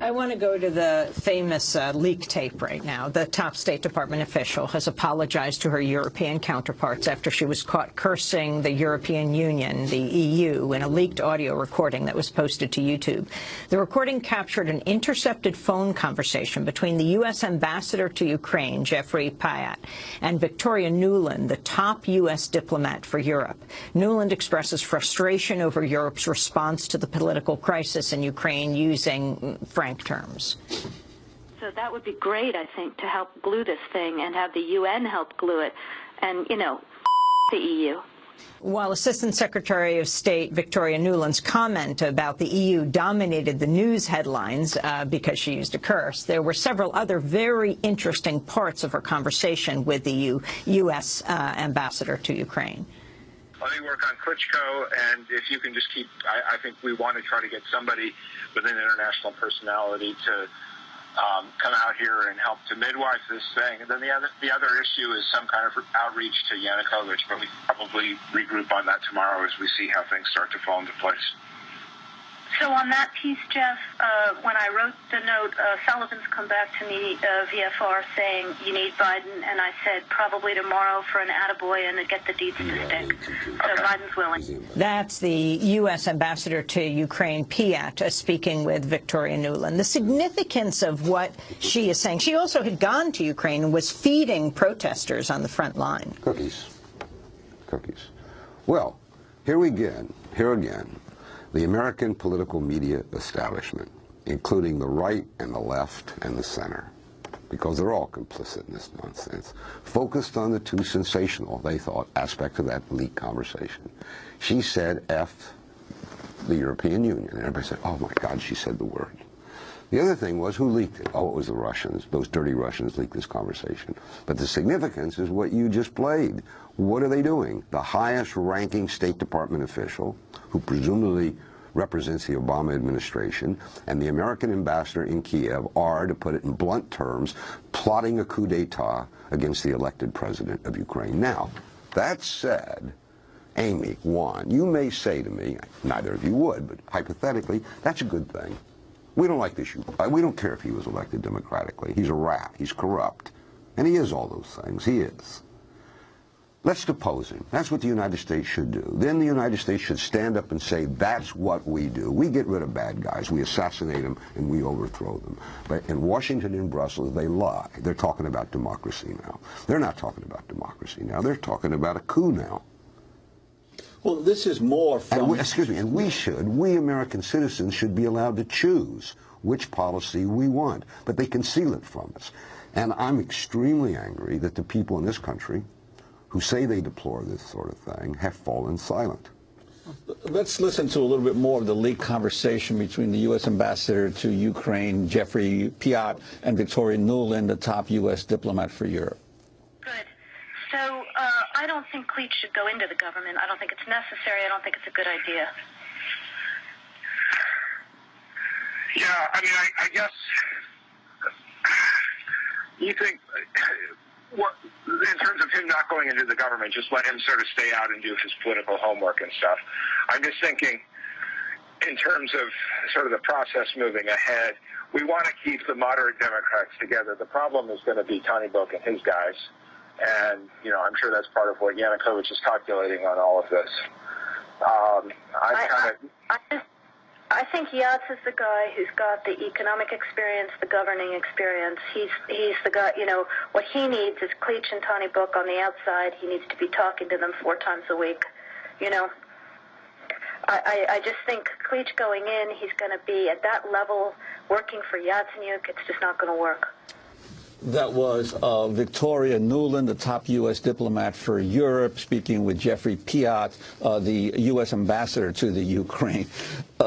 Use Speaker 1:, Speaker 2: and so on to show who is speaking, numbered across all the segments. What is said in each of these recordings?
Speaker 1: I want to go to the famous leak tape right now. The top State Department official has apologized to her European counterparts after she was caught cursing the European Union, the EU, in a leaked audio recording that was posted to YouTube. The recording captured an intercepted phone conversation between the U.S. ambassador to Ukraine, Jeffrey Pyatt, and Victoria Nuland, the top U.S. diplomat for Europe. Nuland expresses frustration over Europe's response to the political crisis in Ukraine using frank terms.
Speaker 2: So that would be great, I think, to help glue this thing and have the UN help glue it. And, you know, the EU.
Speaker 1: While Assistant Secretary of State Victoria Nuland's comment about the EU dominated the news headlines because she used a curse, there were several other very interesting parts of her conversation with the U.S. ambassador to Ukraine.
Speaker 3: Let me work on Klitschko, and if you can just keep, I think we want to try to get somebody with an international personality to come out here and help to midwife this thing. And then the other issue is some kind of outreach to Yanukovych, but we probably regroup on that tomorrow as we see how things start to fall into place.
Speaker 2: So on that piece, Jeff, when I wrote the note, Sullivan's come back to me, VFR, saying you need Biden, and I said probably tomorrow for an attaboy and to get the deeds to stick. So Biden's willing.
Speaker 1: That's the U.S. ambassador to Ukraine, Pyatt, speaking with Victoria Nuland. The significance of what she is saying. She also had gone to Ukraine and was feeding protesters on the front line.
Speaker 4: Cookies. Well, here again. The American political media establishment, including the right and the left and the center, because they're all complicit in this nonsense, focused on the two sensational, they thought, aspects of that leaked conversation. She said, F the European Union. And everybody said, oh my God, she said the word. The other thing was, who leaked it? Oh, it was the Russians. Those dirty Russians leaked this conversation. But the significance is what you just played. What are they doing? The highest-ranking State Department official, who presumably represents the Obama administration, and the American ambassador in Kiev are, to put it in blunt terms, plotting a coup d'etat against the elected president of Ukraine. Now, that said, Amy, Juan, you may say to me, neither of you would, but hypothetically, that's a good thing. We don't like this. We don't care if he was elected democratically. He's a rat. He's corrupt. And he is all those things. He is. Let's depose him. That's what the United States should do. Then the United States should stand up and say, that's what we do. We get rid of bad guys. We assassinate them, and we overthrow them. But in Washington and Brussels, they lie. They're talking about democracy now. They're not talking about democracy now. They're talking about a coup now.
Speaker 5: Well, this is more from...
Speaker 4: And we American citizens should be allowed to choose which policy we want, but they conceal it from us. And I'm extremely angry that the people in this country who say they deplore this sort of thing have fallen silent.
Speaker 5: Let's listen to a little bit more of the leaked conversation between the U.S. ambassador to Ukraine, Jeffrey Pyatt, and Victoria Nuland, the top U.S. diplomat for Europe.
Speaker 2: Good. So I don't think Klitsch should go into the government. I don't think it's necessary. I don't think it's a good idea.
Speaker 3: Yeah, I mean, I guess you think, in terms of him not going into the government, just let him sort of stay out and do his political homework and stuff. I'm just thinking, in terms of sort of the process moving ahead, we want to keep the moderate Democrats together. The problem is going to be Tony Book and his guys. And, you know, I'm sure that's part of what Yanukovych is calculating on all of this.
Speaker 2: I think Yats is the guy who's got the economic experience, the governing experience. He's the guy, you know, what he needs is Klitsch and Tony Book on the outside. He needs to be talking to them 4 times a week, you know. I just think Klitsch going in, he's going to be at that level working for Yatsenyuk. It's just not going to work.
Speaker 5: That was Victoria Nuland, the top U.S. diplomat for Europe, speaking with Jeffrey Pyatt, the U.S. ambassador to the Ukraine.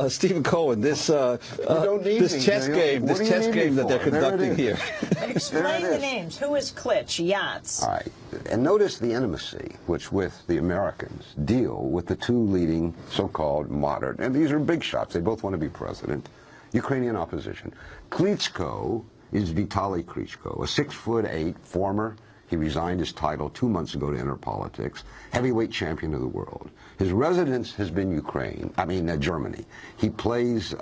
Speaker 5: Stephen Cohen, this chess game that they're conducting here.
Speaker 1: Explain the names. Who is Klitsch? Yats.
Speaker 4: All right. And notice the intimacy which with the Americans deal with the two leading so-called moderate, and these are big shots. They both want to be president, Ukrainian opposition. Klitschko is Vitaly Klitschko, a 6'8" former He resigned his title 2 months ago to enter politics. Heavyweight champion of the world. His residence has been Germany. He pays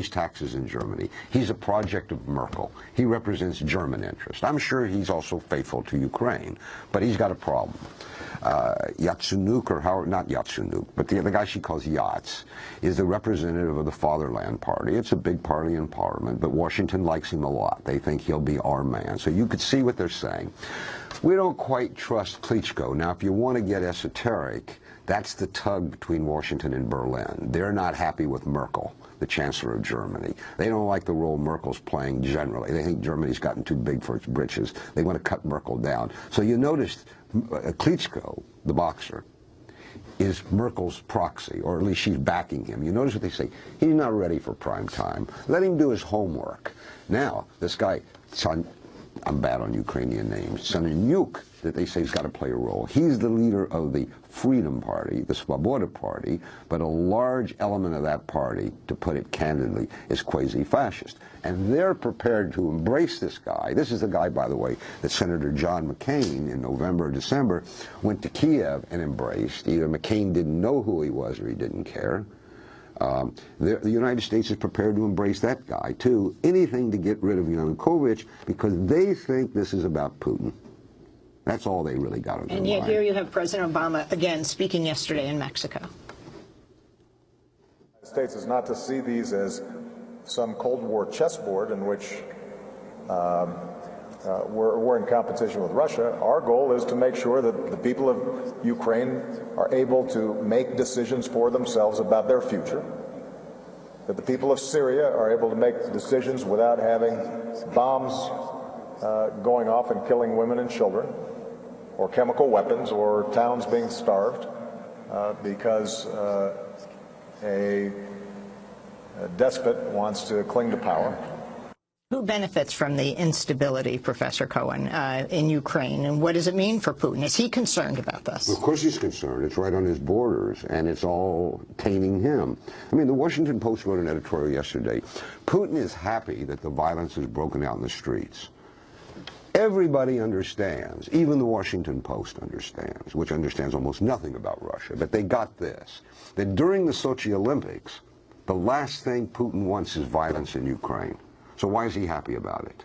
Speaker 4: taxes in Germany. He's a project of Merkel. He represents German interest. I'm sure he's also faithful to Ukraine, but he's got a problem. Yatsenuk, or not Yatsenuk, but the guy she calls Yats, is the representative of the Fatherland Party. It's a big party in Parliament, but Washington likes him a lot. They think he'll be our man. So you could see what they're saying. We don't quite trust Klitschko. Now, if you want to get esoteric, that's the tug between Washington and Berlin. They're not happy with Merkel, the Chancellor of Germany. They don't like the role Merkel's playing generally. They think Germany's gotten too big for its britches. They want to cut Merkel down. So you notice Klitschko, the boxer, is Merkel's proxy, or at least she's backing him. You notice what they say. He's not ready for prime time. Let him do his homework. Now, this guy, I'm bad on Ukrainian names, Yatsenyuk, that they say has got to play a role. He's the leader of the Freedom Party, the Svoboda Party, but a large element of that party, to put it candidly, is quasi-fascist. And they're prepared to embrace this guy. This is the guy, by the way, that Senator John McCain in November or December went to Kiev and embraced. Either McCain didn't know who he was or he didn't care. The United States is prepared to embrace that guy, too. Anything to get rid of Yanukovych, because they think this is about Putin. That's all they really got on their mind.
Speaker 1: And yet here you have President Obama, again, speaking yesterday in Mexico.
Speaker 6: The United States is not to see these as some Cold War chessboard in which we're in competition with Russia. Our goal is to make sure that the people of Ukraine are able to make decisions for themselves about their future, that the people of Syria are able to make decisions without having bombs going off and killing women and children, or chemical weapons, or towns being starved because a despot wants to cling to power.
Speaker 1: Who benefits from the instability, Professor Cohen, in Ukraine, and what does it mean for Putin? Is he concerned about this?
Speaker 4: Of course he's concerned. It's right on his borders, and it's all tainting him. I mean, the Washington Post wrote an editorial yesterday. Putin is happy that the violence has broken out in the streets. Everybody understands, even the Washington Post understands, which understands almost nothing about Russia, but they got this, that during the Sochi Olympics, the last thing Putin wants is violence in Ukraine. So why is he happy about it?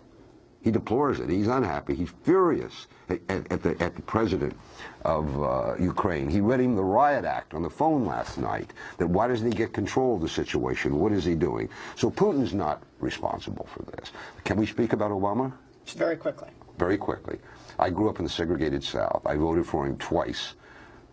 Speaker 4: He deplores it. He's unhappy. He's furious at the president of Ukraine. He read him the riot act on the phone last night, that why doesn't he get control of the situation? What is he doing? So Putin's not responsible for this. Can we speak about Obama?
Speaker 1: Just very quickly.
Speaker 4: Very quickly. I grew up in the segregated South. I voted for him twice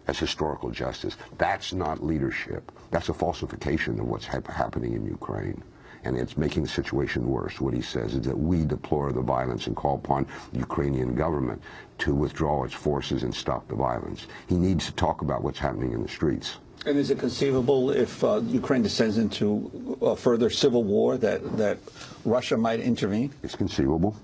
Speaker 4: as historical justice. That's not leadership. That's a falsification of what's happening in Ukraine. And it's making the situation worse. What he says is that we deplore the violence and call upon the Ukrainian government to withdraw its forces and stop the violence. He needs to talk about what's happening in the streets.
Speaker 5: And is it conceivable, if Ukraine descends into a further civil war, that Russia might intervene?
Speaker 4: It's conceivable.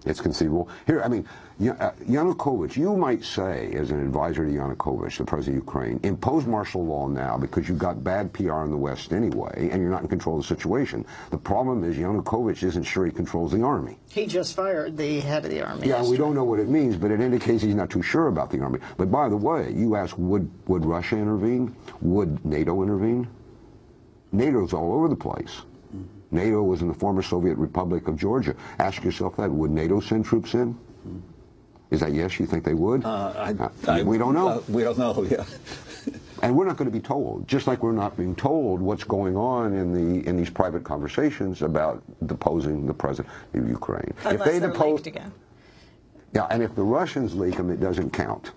Speaker 4: It's conceivable. Here, I mean, Yanukovych, you might say, as an advisor to Yanukovych, the president of Ukraine, impose martial law now because you've got bad PR in the West anyway, and you're not in control of the situation. The problem is Yanukovych isn't sure he controls the army.
Speaker 1: He just fired the head of the army.
Speaker 4: Yeah, we don't know what it means, but it indicates he's not too sure about the army. But by the way, you ask, would Russia intervene? Would NATO intervene? NATO's all over the place. NATO was in the former Soviet Republic of Georgia. Ask yourself that. Would NATO send troops in? Is that yes? You think they would? We don't know.
Speaker 5: We don't know, yeah.
Speaker 4: And we're not going to be told, just like we're not being told what's going on in these private conversations about deposing the president of Ukraine.
Speaker 1: Unless
Speaker 4: if they
Speaker 1: they're
Speaker 4: depose,
Speaker 1: leaked again.
Speaker 4: Yeah, and if the Russians leak them, it doesn't count.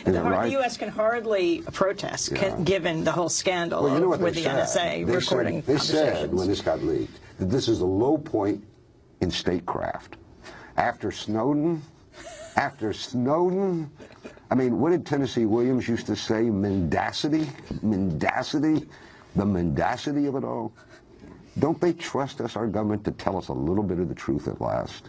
Speaker 1: The U.S. can hardly protest, given the whole scandal with the NSA recording
Speaker 4: They said, when this got leaked, that this is a low point in statecraft. After Snowden, I mean, what did Tennessee Williams used to say? Mendacity? Mendacity? The mendacity of it all? Don't they trust us, our government, to tell us a little bit of the truth at last?